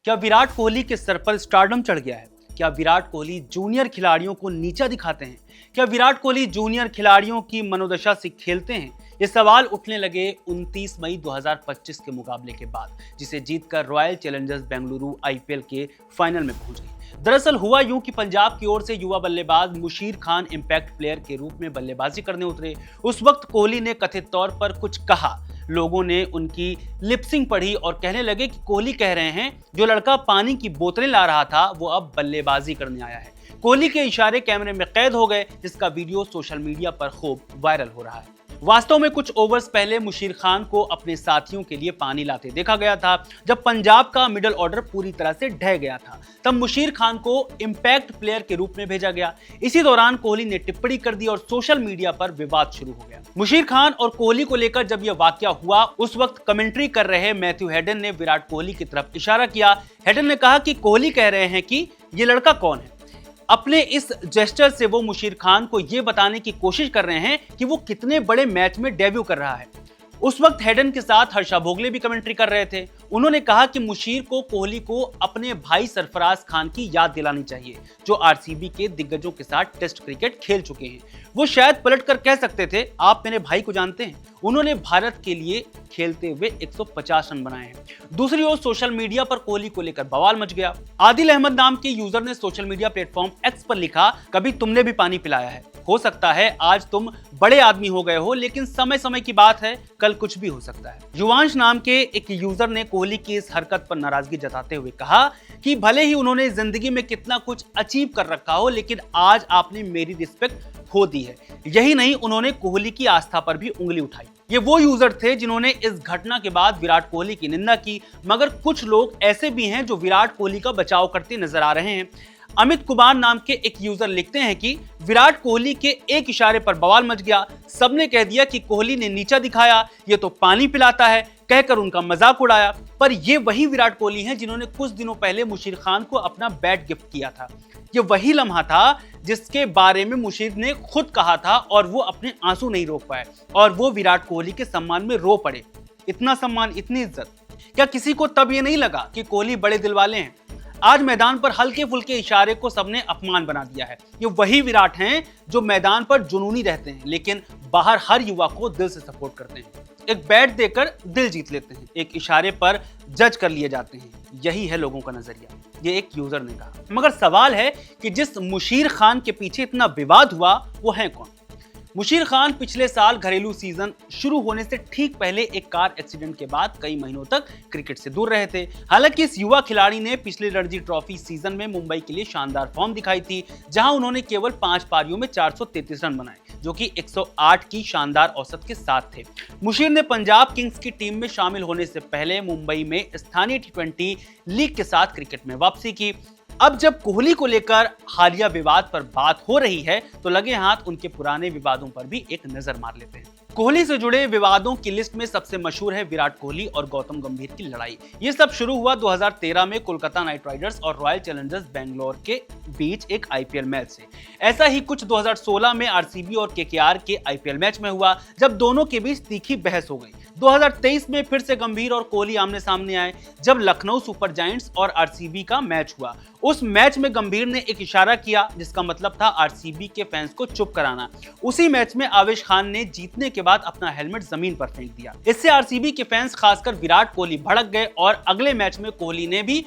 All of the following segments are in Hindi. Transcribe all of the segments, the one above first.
क्या विराट कोहली के सर पर स्टारडम चढ़ गया है? क्या विराट कोहली जूनियर खिलाड़ियों को नीचा दिखाते हैं? क्या विराट कोहली जूनियर खिलाड़ियों की मनोदशा से खेलते हैं? ये सवाल उठने लगे 29 मई 2025 के मुकाबले के बाद, जिसे जीतकर रॉयल चैलेंजर्स बेंगलुरु आईपीएल के फाइनल में पहुंच गई। दरअसल हुआ यूं कि पंजाब की ओर से युवा बल्लेबाज मुशीर खान इंपैक्ट प्लेयर के रूप में बल्लेबाजी करने उतरे। उस वक्त कोहली ने कथित तौर पर कुछ कहा। लोगों ने उनकी लिपसिंग पढ़ी और कहने लगे कि कोहली कह रहे हैं जो लड़का पानी की बोतलें ला रहा था वो अब बल्लेबाजी करने आया है। कोहली के इशारे कैमरे में कैद हो गए, जिसका वीडियो सोशल मीडिया पर खूब वायरल हो रहा है। वास्तव में कुछ ओवर्स पहले मुशीर खान को अपने साथियों के लिए पानी लाते देखा गया था। जब पंजाब का मिडिल ऑर्डर पूरी तरह से ढह गया था, तब मुशीर खान को इंपैक्ट प्लेयर के रूप में भेजा गया। इसी दौरान कोहली ने टिप्पणी कर दी और सोशल मीडिया पर विवाद शुरू हो गया। मुशीर खान और कोहली को लेकर जब यह वाकया हुआ, उस वक्त कमेंट्री कर रहे मैथ्यू हेडन ने विराट कोहली की तरफ इशारा किया। हेडन ने कहा कि कोहली कह रहे हैं कि ये लड़का कौन है। अपने इस जेस्चर से वो मुशीर खान को ये बताने की कोशिश कर रहे हैं कि वो कितने बड़े मैच में डेब्यू कर रहा है। उस वक्त हेडन के साथ हर्षा भोगले भी कमेंट्री कर रहे थे। उन्होंने कहा कि मुशीर को कोहली को अपने भाई सरफराज खान की याद दिलानी चाहिए, जो आरसीबी के दिग्गजों के साथ टेस्ट क्रिकेट खेल चुके हैं। वो शायद पलटकर कह सकते थे, आप मेरे भाई को जानते हैं, उन्होंने भारत के लिए खेलते हुए 150 रन बनाए हैं। दूसरी ओर सोशल मीडिया पर कोहली को लेकर बवाल मच गया। आदिल अहमद नाम के यूजर ने सोशल मीडिया प्लेटफॉर्म एक्स पर लिखा, कभी तुमने भी पानी पिलाया है। हो सकता है आज तुम बड़े आदमी हो गए हो, लेकिन समय समय की बात है, कल कुछ भी हो सकता है। युवांश नाम के एक यूजर ने कोहली की इस हरकत पर नाराजगी जताते हुए कहा कि भले ही उन्होंने जिंदगी में कितना कुछ अचीव कर रखा हो, लेकिन आज आपने मेरी रिस्पेक्ट खो दी है। यही नहीं, उन्होंने कोहली की आस्था पर भी उंगली उठाई। ये वो यूजर थे जिन्होंने इस घटना के बाद विराट कोहली की निंदा की, मगर कुछ लोग ऐसे भी हैं जो विराट कोहली का बचाव करते नजर आ रहे हैं। अमित कुमार नाम के एक यूजर लिखते हैं कि विराट कोहली के एक इशारे पर बवाल मच गया। सबने कह दिया कि कोहली ने नीचा दिखाया, ये तो पानी पिलाता है, कहकर उनका मजाक उड़ाया। पर ये वही विराट कोहली हैं जिन्होंने कुछ दिनों पहले मुशीर खान को अपना बैट गिफ्ट किया था। ये वही लम्हा था जिसके बारे में मुशीर ने खुद कहा था और वो अपने आंसू नहीं रोक पाए और वो विराट कोहली के सम्मान में रो पड़े। इतना सम्मान, इतनी इज्जत, क्या किसी को तब ये नहीं लगा कि कोहली बड़े दिल वाले हैं? आज मैदान पर हल्के फुल्के इशारे को सबने अपमान बना दिया है। ये वही विराट हैं जो मैदान पर जुनूनी रहते हैं, लेकिन बाहर हर युवा को दिल से सपोर्ट करते हैं। एक बैट देकर दिल जीत लेते हैं, एक इशारे पर जज कर लिए जाते हैं। यही है लोगों का नजरिया, ये एक यूजर ने कहा। मगर सवाल है कि जिस मुशीर खान के पीछे इतना विवाद हुआ वो है कौन? मुशीर खान पिछले साल घरेलू सीजन शुरू होने से ठीक पहले एक कार एक्सीडेंट के बाद कई महीनों तक क्रिकेट से दूर रहे थे। हालांकि इस युवा खिलाड़ी ने पिछले रणजी ट्रॉफी सीजन में मुंबई के लिए शानदार फॉर्म दिखाई थी, जहां उन्होंने केवल 5 पारियों में 433 रन बनाए, जो कि 108 की शानदार औसत के साथ थे। मुशीर ने पंजाब किंग्स की टीम में शामिल होने से पहले मुंबई में स्थानीय टी20 लीग के साथ क्रिकेट में वापसी की। अब जब कोहली को लेकर हालिया विवाद पर बात हो रही है, तो लगे हाथ उनके पुराने विवादों पर भी एक नजर मार लेते हैं। कोहली से जुड़े विवादों की लिस्ट में सबसे मशहूर है विराट कोहली और गौतम गंभीर की लड़ाई। ये सब शुरू हुआ 2013 में कोलकाता नाइट राइडर्स और रॉयल चैलेंजर्स बेंगलोर के बीच एक आईपीएल मैच से। ऐसा ही कुछ 2016 में आरसीबी और केकेआर के आईपीएल मैच में हुआ, जब दोनों के बीच तीखी बहस हो गई। 2023 में फिर से गंभीर और कोहली आमने सामने आए, जब लखनऊ सुपर जायंट्स और आरसीबी का मैच हुआ। उस मैच में गंभीर ने एक इशारा किया, जिसका मतलब था आरसीबी के फैंस को चुप कराना। उसी मैच में आवेश खान ने जीतने के बाद अपना हेलमेट जमीन पर फेंक दिया। इससे आरसीबी के फैंस, खासकर विराट कोहली, भड़क गए और अगले मैच में कोहली ने भी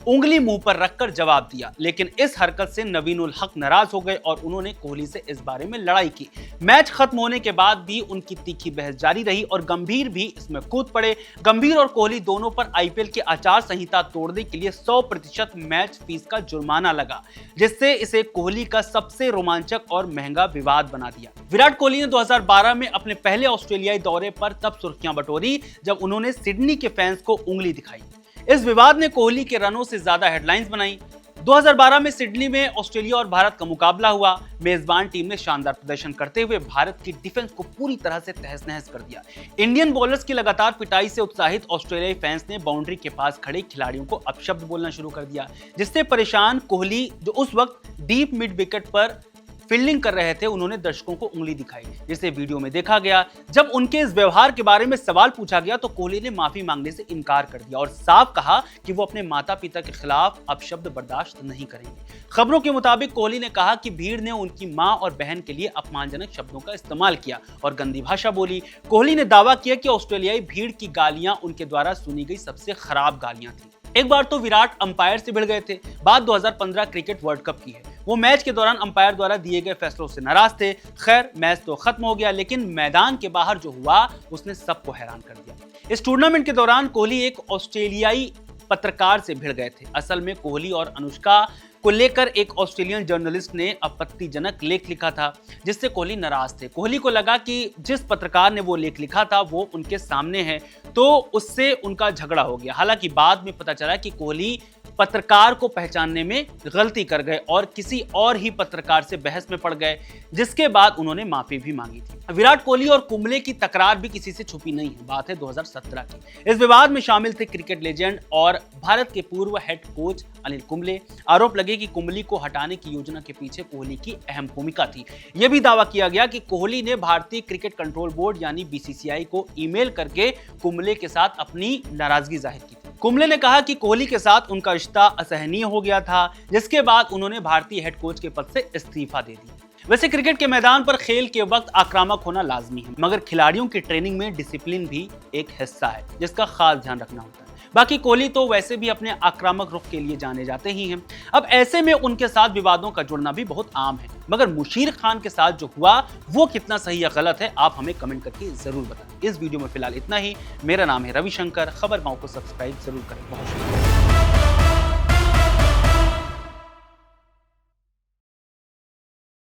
उंगली मुंह पर रखकर जवाब दिया। लेकिन इस हरकत से नवीन उल हक नाराज हो गए और उन्होंने कोहली से इस बारे में लड़ाई की। मैच खत्म होने के बाद भी उनकी तीखी बहस जारी रही और गंभीर भी इसमें कूद पड़े। गंभीर और कोहली दोनों पर आईपीएल के आचार संहिता तोड़ने के लिए 100% मैच फीस का जुर्माना लगा, जिससे इसे कोहली का सबसे रोमांचक और महंगा विवाद बना दिया। विराट कोहली ने 2012 में अपने पहले ऑस्ट्रेलियाई दौरे पर तब सुर्खियां बटोरी जब उन्होंने सिडनी के फैंस को उंगली दिखाई। इस विवाद ने कोहली के रनों से ज्यादा हेडलाइंस बनाई। 2012 में सिडनी में ऑस्ट्रेलिया और भारत का मुकाबला हुआ। मेजबान टीम ने शानदार प्रदर्शन करते हुए भारत की डिफेंस को पूरी तरह से तहस नहस कर दिया। इंडियन बॉलर्स की लगातार पिटाई से उत्साहित ऑस्ट्रेलियाई फैंस ने बाउंड्री के पास खड़े खिलाड़ियों को अपशब्द बोलना शुरू कर दिया, जिससे परेशान कोहली, जो उस वक्त डीप मिड विकेट पर फील्डिंग कर रहे थे उन्होंने दर्शकों को उंगली दिखाई, जिसे वीडियो में देखा गया। जब उनके इस व्यवहार के बारे में सवाल पूछा गया तो कोहली ने माफी मांगने से इनकार कर दिया और साफ कहा कि वो अपने माता पिता के खिलाफ अपशब्द बर्दाश्त नहीं करेंगे। खबरों के मुताबिक कोहली ने कहा कि भीड़ ने उनकी मां और बहन के लिए अपमानजनक शब्दों का इस्तेमाल किया और गंदी भाषा बोली। कोहली ने दावा किया कि ऑस्ट्रेलियाई भीड़ की गालियां उनके द्वारा सुनी गई सबसे खराब गालियां थी। एक बार तो विराट अंपायर से भिड़ गए थे। बात 2015 क्रिकेट वर्ल्ड कप की है। वो मैच के दौरान अंपायर द्वारा दिए गए फैसलों से नाराज थे। खैर, मैच तो खत्म हो गया, लेकिन मैदान के बाहर जो हुआ उसने सबको हैरान कर दिया। इस टूर्नामेंट के दौरान कोहली एक ऑस्ट्रेलियाई पत्रकार से भिड़ गए थे। असल में कोहली और अनुष्का को लेकर एक ऑस्ट्रेलियन जर्नलिस्ट ने आपत्तिजनक लेख लिखा था, जिससे कोहली नाराज थे। कोहली को लगा कि जिस पत्रकार ने वो लेख लिखा था वो उनके सामने है, तो उससे उनका झगड़ा हो गया। हालांकि बाद में पता चला कि कोहली पत्रकार को पहचानने में गलती कर गए और किसी और ही पत्रकार से बहस में पड़ गए, जिसके बाद उन्होंने माफी भी मांगी थी। विराट कोहली और कुंबले की तकरार भी किसी से छुपी नहीं है। बात है 2017 की। इस विवाद में शामिल थे क्रिकेट लेजेंड और भारत के पूर्व हेड कोच अनिल कुंबले। आरोप लगे कि कुंबले को हटाने की योजना के पीछे कोहली की अहम भूमिका थी। यह भी दावा किया गया कि कोहली ने भारतीय क्रिकेट कंट्रोल बोर्ड यानी बीसीसीआई को ईमेल करके कुंबले के साथ अपनी नाराजगी जाहिर की थी। कुंबले ने कहा कि कोहली के साथ उनका रिश्ता असहनीय हो गया था, जिसके बाद उन्होंने भारतीय हेड कोच के पद से इस्तीफा दे दिया। वैसे क्रिकेट के मैदान पर खेल के वक्त आक्रामक होना लाजमी है, मगर खिलाड़ियों की ट्रेनिंग में डिसिप्लिन भी एक हिस्सा है जिसका खास ध्यान रखना होता है। बाकी कोहली तो वैसे भी अपने आक्रामक रुख के लिए जाने जाते ही हैं। अब ऐसे में उनके साथ विवादों का जुड़ना भी बहुत आम है, मगर मुशीर खान के साथ जो हुआ वो कितना सही या गलत है, आप हमें कमेंट करके जरूर बताएं। इस वीडियो में फिलहाल इतना ही। मेरा नाम है रविशंकर। खबर गांव को सब्सक्राइब जरूर करें। बहुत शुक्रिया।